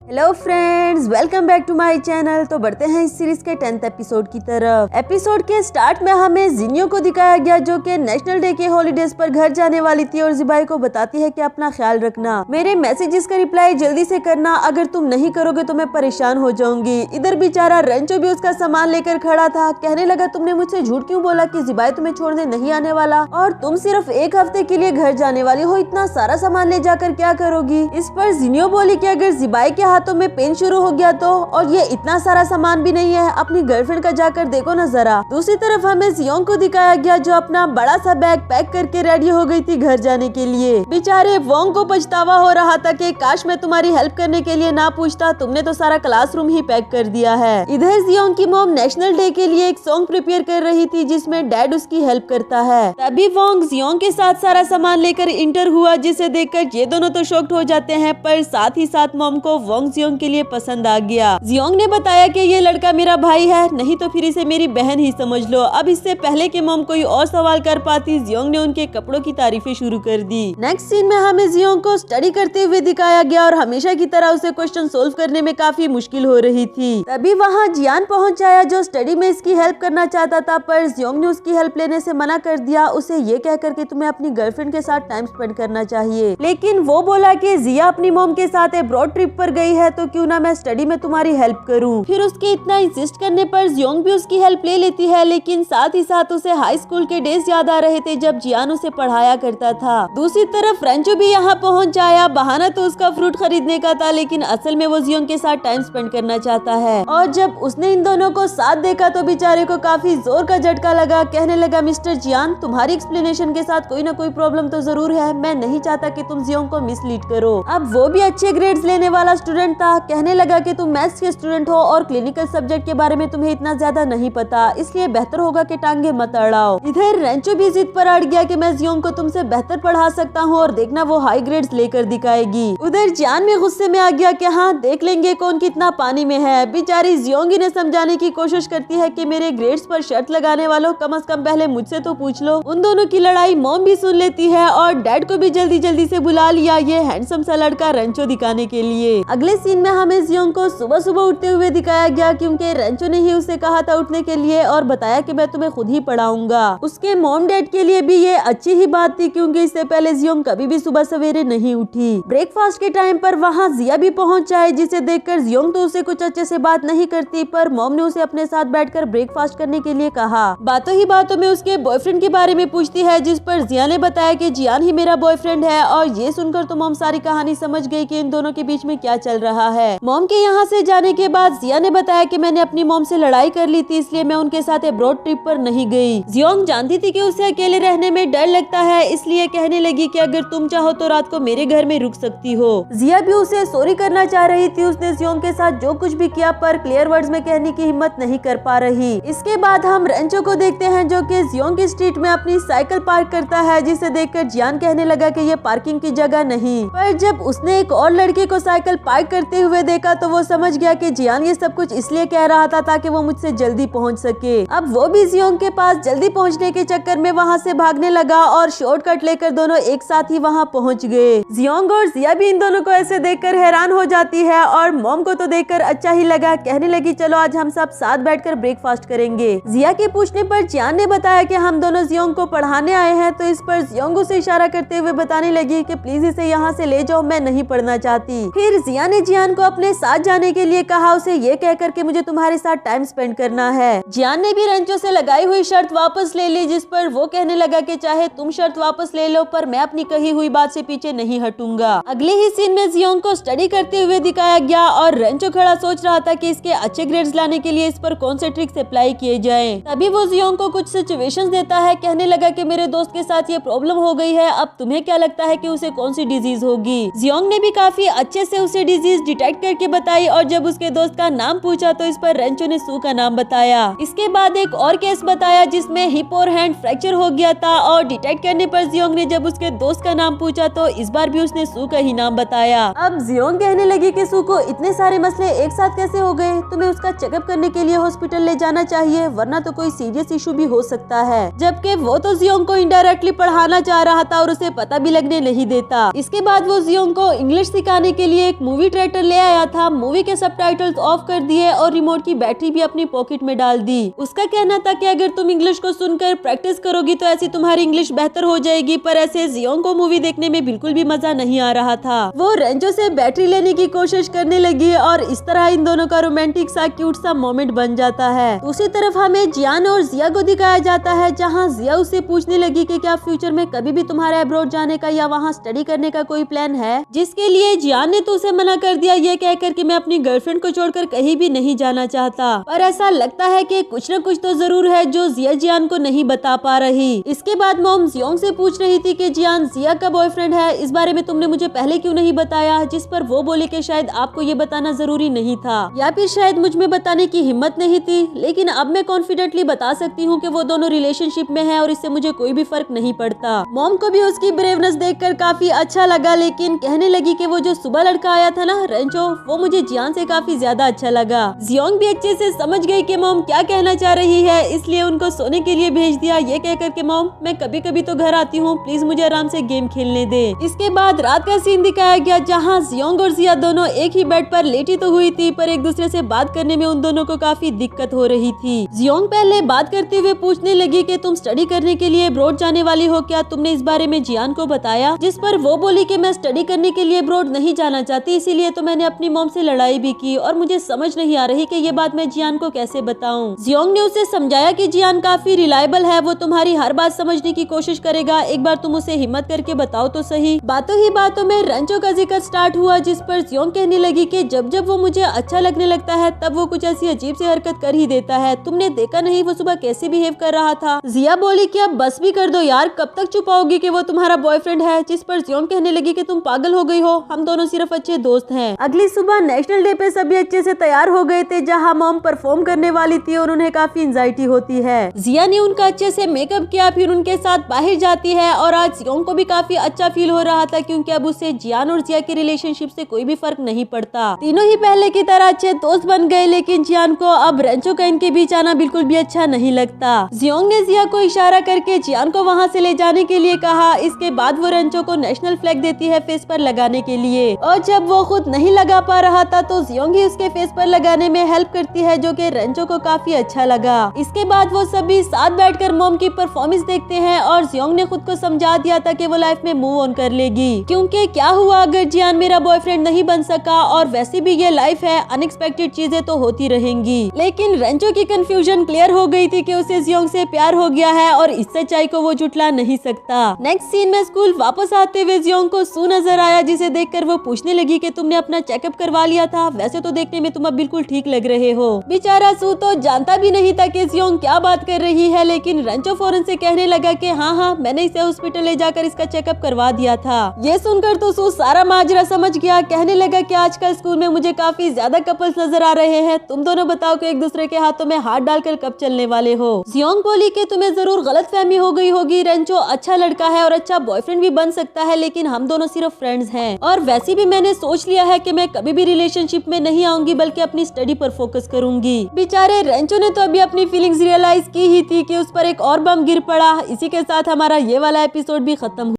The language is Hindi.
Hello friends, welcome back to my channel. तो बढ़ते हैं इस सीरीज के 10th एपिसोड की तरफ। एपिसोड के स्टार्ट में हमें जिनियो को दिखाया गया जो कि नेशनल डे के हॉलीडेज पर घर जाने वाली थी और जिबाई को बताती है कि अपना ख्याल रखना, मेरे मैसेजेस का रिप्लाई जल्दी से करना, अगर तुम नहीं करोगे तो मैं परेशान हो जाऊंगी। इधर बेचारा रेंचो भी उसका सामान लेकर खड़ा था। कहने लगा तुमने मुझसे झूठ क्यों बोला कि जिबाई तुम्हें छोड़ने नहीं आने वाला और तुम सिर्फ एक हफ्ते के लिए घर जाने वाली हो, इतना सारा सामान ले जाकर क्या करोगी। इस पर जिनियो बोली कि अगर जिबाई के हाथों में पेन शुरू हो गया तो, और ये इतना सारा सामान भी नहीं है, अपनी गर्लफ्रेंड का जाकर देखो ना जरा। दूसरी तरफ हमें जियोंग को दिखाया गया जो अपना बड़ा सा बैग पैक करके रेडी हो गई थी घर जाने के लिए। बेचारे वोंग को पछतावा हो रहा था कि काश मैं तुम्हारी हेल्प करने के लिए ना पूछता, तुमने तो सारा क्लासरूम ही पैक कर दिया है। इधर जियोंग की मॉम नेशनल डे के लिए एक सॉन्ग प्रिपेयर कर रही थी जिसमें डैड उसकी हेल्प करता है। तभी वोंग जियोंग के साथ सारा सामान लेकर इंटर हुआ, जिसे देखकर ये दोनों तो शॉक्ड हो जाते हैं, पर साथ ही साथ मॉम को वोंग जियोंग के लिए पसंद आ गया। जियोंग ने बताया कि ये लड़का मेरा भाई है, नहीं तो फिर इसे मेरी बहन ही समझ लो। अब इससे पहले कि मॉम कोई और सवाल कर पाती, जियोंग ने उनके कपड़ों की तारीफें शुरू कर दी। नेक्स्ट सीन में हमें जियोंग को स्टडी करते हुए दिखाया गया और हमेशा की तरह उसे क्वेश्चन सोल्व करने में काफी मुश्किल हो रही थी। तभी वहाँ जियान पहुँच आया जो स्टडी में इसकी हेल्प करना चाहता था, पर जियोंग ने उसकी हेल्प लेने से मना कर दिया, उसे ये कहकर कि तुम्हें अपनी गर्लफ्रेंड के साथ टाइम स्पेंड करना चाहिए। लेकिन वो बोला कि जिया अपनी मॉम के साथ अब्रॉड ट्रिप पर गई है तो क्यों ना मैं स्टडी में तुम्हारी हेल्प करूं। फिर उसके इतना इंसिस्ट करने पर जियोंग भी उसकी हेल्प ले लेती है, लेकिन साथ ही साथ उसे हाई स्कूल के डेज याद आ रहे थे जब जियान उसे पढ़ाया करता था। दूसरी तरफ रेंचो भी यहाँ पहुँच आया। बहाना तो उसका फ्रूट खरीदने का था, लेकिन असल में वो जियोंग के साथ टाइम स्पेंड करना चाहता है। और जब उसने इन दोनों को साथ देखा तो बेचारे को काफी जोर का झटका लगा। कहने लगा मिस्टर जियान, तुम्हारी एक्सप्लेनेशन के साथ कोई ना कोई प्रॉब्लम तो जरूर है, मैं नहीं चाहता कि तुम जियोंग को मिसलीड करो। अब वो भी अच्छे ग्रेड्स लेने वाला स्टूडेंट था। कहने लगा कि तुम मैथ्स के स्टूडेंट हो और क्लिनिकल सब्जेक्ट के बारे में तुम्हें इतना ज्यादा नहीं पता, इसलिए बेहतर होगा कि टांगे मत अड़ाओ। इधर रेंचो भी जिद पर अड़ गया कि मैं जियोंग को तुमसे बेहतर पढ़ा सकता हूँ और देखना वो हाई ग्रेड्स लेकर दिखाएगी। उधर जियान में गुस्से में आ गया कि हाँ देख लेंगे कौन कितना पानी में है। बेचारी जियोंग ने समझाने की कोशिश करती है कि मेरे ग्रेड्स पर शर्त लगाने वालों, कम से कम पहले मुझसे तो पूछ लो। उन दोनों की लड़ाई मॉम भी सुन लेती है और डैड को भी जल्दी जल्दी से बुला लिया ये हैंडसम सा लड़का रेंचो दिखाने के लिए। अगले सीन में हमें जियोंग को सुबह सुबह उठते हुए दिखाया गया क्योंकि रेंचो ने ही उसे कहा था उठने के लिए और बताया कि मैं तुम्हें खुद ही पढ़ाऊंगा। उसके मॉम डैड के लिए भी ये अच्छी ही बात थी क्योंकि इससे पहले जियोंग कभी भी सुबह सवेरे नहीं उठी। ब्रेकफास्ट के टाइम पर वहाँ जिया भी पहुँच आए, जिसे देखकर जियोंग तो उसे कुछ अच्छे से बात नहीं करती, पर मॉम ने उसे अपने साथ बैठकर ब्रेकफास्ट करने के लिए कहा। बातों ही बातों में उसके बॉयफ्रेंड के बारे में पूछती है, जिस पर जिया ने बताया कि जियान ही मेरा बॉयफ्रेंड है। और ये सुनकर तो मॉम सारी कहानी समझ गई कि इन दोनों के बीच में क्या चल रहा है। मॉम के यहाँ से जाने के बाद जिया ने बताया कि मैंने अपनी मॉम से लड़ाई कर ली थी, इसलिए मैं उनके साथ अब्रॉड ट्रिप पर नहीं गई। जियोंग जानती थी कि उसे अकेले रहने में डर लगता है, इसलिए कहने लगी कि अगर तुम चाहो तो रात को मेरे घर में रुक सकती हो। जिया भी उसे सॉरी करना चाह रही थी, उसने जियोंग के साथ जो कुछ भी किया पर क्लियर वर्ड्स में कहने की हिम्मत नहीं कर पा रही। इसके बाद हम रेंचो को देखते हैं जो कि जियोंग की स्ट्रीट में अपनी साइकिल पार्क करता है, जिसे देखकर जियान कहने लगा कि ये पार्किंग की जगह नहीं। पर जब उसने एक और लड़के को साइकिल पार्क करते हुए देखा तो वो समझ गया कि जियान ये सब कुछ इसलिए कह रहा था ताकि वो मुझसे जल्दी पहुंच सके। अब वो भी जियोंग के पास जल्दी पहुंचने के चक्कर में वहां से भागने लगा और शॉर्टकट लेकर दोनों एक साथ ही वहां पहुंच गए। जियोंग और जिया भी इन दोनों को ऐसे देखकर हैरान हो जाती है और मॉम को तो देखकर अच्छा ही लगा। कहने लगी चलो आज हम सब साथ बैठकर ब्रेकफास्ट करेंगे। जिया के पूछने पर जियान ने बताया कि हम दोनों जियोंग को पढ़ाने आए हैं, तो इस पर जियोंग उसे इशारा करते हुए बताने लगी कि प्लीज इसे यहाँ से ले जाओ, मैं नहीं पढ़ना चाहती। फिर जिया ने जियान को अपने साथ जाने के लिए कहा, उसे ये कहकर कि मुझे तुम्हारे साथ टाइम स्पेंड करना है। जियान ने भी रेंचो से लगाई हुई शर्त वापस ले ली, जिस पर वो कहने लगा कि चाहे तुम शर्त वापस ले लो पर मैं अपनी कही हुई बात से पीछे नहीं हटूंगा। अगले ही सीन में जियोंग को स्टडी करते हुए दिखाया गया और रेंचो खड़ा सोच रहा था कि इसके अच्छे ग्रेड्स लाने के लिए इस पर कौन से ट्रिक्स अप्लाई किए जाएं। तभी वो जियोंग को कुछ सिचुएशंस देता है। कहने लगा कि मेरे दोस्त के साथ ये प्रॉब्लम हो गई है, अब तुम्हें क्या लगता है कि उसे कौन सी डिजीज होगी। जियोंग ने भी काफी अच्छे से उसे डिजीज डिटेक्ट करके बताई और जब उसके दोस्त का नाम पूछा तो इस पर रेंचो ने सू का नाम बताया। इसके बाद एक और केस बताया जिसमें हिप और हैंड फ्रैक्चर हो गया था और डिटेक्ट करने पर जियोंग ने जब उसके दोस्त का नाम पूछा तो इस बार भी उसने सू का ही नाम बताया। अब जियोंग कहने लगी कि सू को इतने सारे मसले एक साथ कैसे हो गए, तुम्हें उसका चेकअप करने के लिए हॉस्पिटल ले जाना चाहिए वरना तो कोई सीरियस इशू भी हो सकता है। जबकि वो तो जियोंग को इनडायरेक्टली पढ़ाना चाह रहा था और उसे पता भी लगने नहीं देता। इसके बाद वो जियोंग को इंग्लिश सिखाने के लिए एक मूवी क्रिएटर ले आया था, मूवी के सबटाइटल्स ऑफ कर दिए और रिमोट की बैटरी भी अपनी पॉकेट में डाल दी। उसका कहना था कि अगर तुम इंग्लिश को सुनकर प्रैक्टिस करोगी तो ऐसी तुम्हारी इंग्लिश बेहतर हो जाएगी, पर ऐसे जियोंग को मूवी देखने में बिल्कुल भी मजा नहीं आ रहा था। वो रेंचो से बैटरी लेने की कोशिश करने लगी और इस तरह इन दोनों का रोमांटिक सा क्यूट सा मोमेंट बन जाता है। दूसरी तरफ हमें जियान और जिया को दिखाया जाता है, जहाँ जिया उससे पूछने लगी कि क्या फ्यूचर में कभी भी तुम्हारा अब्रॉड जाने का या वहाँ स्टडी करने का कोई प्लान है, जिसके लिए जियान ने तो उसे मना कर दिया, ये कहकर कि मैं अपनी गर्लफ्रेंड को छोड़कर कहीं भी नहीं जाना चाहता। पर ऐसा लगता है कि कुछ न कुछ तो जरूर है जो जिया जियान को नहीं बता पा रही। इसके बाद मॉम जियोंग से पूछ रही थी कि जियान जिया का बॉयफ्रेंड है, इस बारे में तुमने मुझे पहले क्यों नहीं बताया, जिस पर वो बोले कि शायद आपको ये बताना जरूरी नहीं था या फिर शायद मुझ में बताने की हिम्मत नहीं थी, लेकिन अब मैं कॉन्फिडेंटली बता सकती हूँ कि वो दोनों रिलेशनशिप में है और इससे मुझे कोई भी फर्क नहीं पड़ता। मॉम को भी उसकी ब्रेवनेस देखकर काफी अच्छा लगा, लेकिन कहने लगी कि वो जो सुबह लड़का आया था ना रेंचो, वो मुझे जियान से काफी ज्यादा अच्छा लगा। जियोंग भी अच्छे से समझ गई कि मॉम क्या कहना चाह रही है, इसलिए उनको सोने के लिए भेज दिया, ये कहकर के मॉम मैं कभी कभी तो घर आती हूँ, प्लीज मुझे आराम से गेम खेलने दे। इसके बाद रात का सीन दिखाया गया, जहाँ जियोंग और जिया दोनों एक ही बेड पर लेटी तो हुई थी, पर एक दूसरे से बात करने में उन दोनों को काफी दिक्कत हो रही थी। जियोंग पहले बात करते हुए पूछने लगी कि तुम स्टडी करने के लिए अब्रॉड जाने वाली हो क्या, तुमने इस बारे में जियान को बताया, जिस पर वो बोली कि मैं स्टडी करने के लिए अब्रॉड नहीं जाना चाहती, इसीलिए तो मैंने अपनी मॉम से लड़ाई भी की और मुझे समझ नहीं आ रही कि ये बात मैं जियान को कैसे बताऊं। जियोंग ने उसे समझाया कि जियान काफी रिलायबल है, वो तुम्हारी हर बात समझने की कोशिश करेगा, एक बार तुम उसे हिम्मत करके बताओ तो सही। बातों ही बातों में रेंचो का जिक्र स्टार्ट हुआ, जिस पर जियोंग कहने लगी कि जब जब वो मुझे अच्छा लगने लगता है तब वो कुछ ऐसी अजीब सी हरकत कर ही देता है, तुमने देखा नहीं वो सुबह कैसे बिहेव कर रहा था। जिया बोली कि अब बस भी कर दो यार, कब तक छुपाओगी कि वो तुम्हारा बॉयफ्रेंड है, जिस पर जियोंग कहने लगी कि तुम पागल हो गई हो, हम दोनों सिर्फ अच्छे दोस्त हैं। अगली सुबह नेशनल डे पे सभी अच्छे से तैयार हो गए थे, जहाँ मॉम परफॉर्म करने वाली थी और उन्हें काफी एंजाइटी होती है। जिया ने उनका अच्छे से मेकअप किया, फिर उनके साथ बाहर जाती है और आज जियोंग को भी काफी अच्छा फील हो रहा था, क्योंकि अब उसे जियान और जिया की रिलेशनशिप से कोई भी फर्क नहीं पड़ता। तीनों ही पहले की तरह अच्छे दोस्त बन गए, लेकिन जियान को अब रेंचो का इनके बीच आना बिल्कुल भी अच्छा नहीं लगता। जियोंग ने जिया को इशारा करके जियान को वहाँ से ले जाने के लिए कहा। इसके बाद वो रेंचो को नेशनल फ्लैग देती है फेस पर लगाने के लिए, और जब वो खुद नहीं लगा पा रहा था तो जियोंग ही उसके फेस पर लगाने में हेल्प करती है, जो कि रेंचो को काफी अच्छा लगा। इसके बाद वो सभी साथ बैठकर मॉम की परफॉर्मेंस देखते हैं और जियोंग ने खुद को समझा दिया था कि वो लाइफ में मूव ऑन कर लेगी, क्योंकि क्या हुआ अगर जियान मेरा बॉयफ्रेंड नहीं बन सका, और वैसे भी ये लाइफ है, अनएक्सपेक्टेड चीजें तो होती रहेंगी। लेकिन रेंचो की कंफ्यूजन क्लियर हो गई थी कि उसे जियोंग से प्यार हो गया है और इस सच्चाई को वो जुटला नहीं सकता। नेक्स्ट सीन में स्कूल वापस आते हुए जियोंग को सू नजर आया, जिसे देखकर वो पूछने लगी कि तुमने अपना चेकअप करवा लिया था, वैसे तो देखने में तुम अब बिल्कुल ठीक लग रहे हो। बेचारा सू तो जानता भी नहीं था कि जियोंग क्या बात कर रही है, लेकिन रेंचो फौरन से कहने लगा कि हाँ मैंने इसे हॉस्पिटल ले जाकर इसका चेकअप करवा दिया था। ये सुनकर तो सू सारा माजरा समझ गया, कहने लगा कि आजकल स्कूल में मुझे काफी ज्यादा कपल्स नजर आ रहे हैं, तुम दोनों बताओ कि एक दूसरे के हाथों में हाथ डालकर कब चलने वाले हो। जियोंग बोली कि तुम्हें जरूर गलतफहमी हो गई होगी, रेंचो अच्छा लड़का है और अच्छा बॉयफ्रेंड भी बन सकता है, लेकिन हम दोनों सिर्फ फ्रेंड्स हैं, और वैसे भी मैंने सोच लिया है कि मैं कभी भी रिलेशनशिप में नहीं आऊंगी, बल्कि अपनी स्टडी पर फोकस करूंगी। बेचारे रेंचो ने तो अभी अपनी फीलिंग्स रियलाइज की ही थी कि उस पर एक और बम गिर पड़ा। इसी के साथ हमारा ये वाला एपिसोड भी खत्म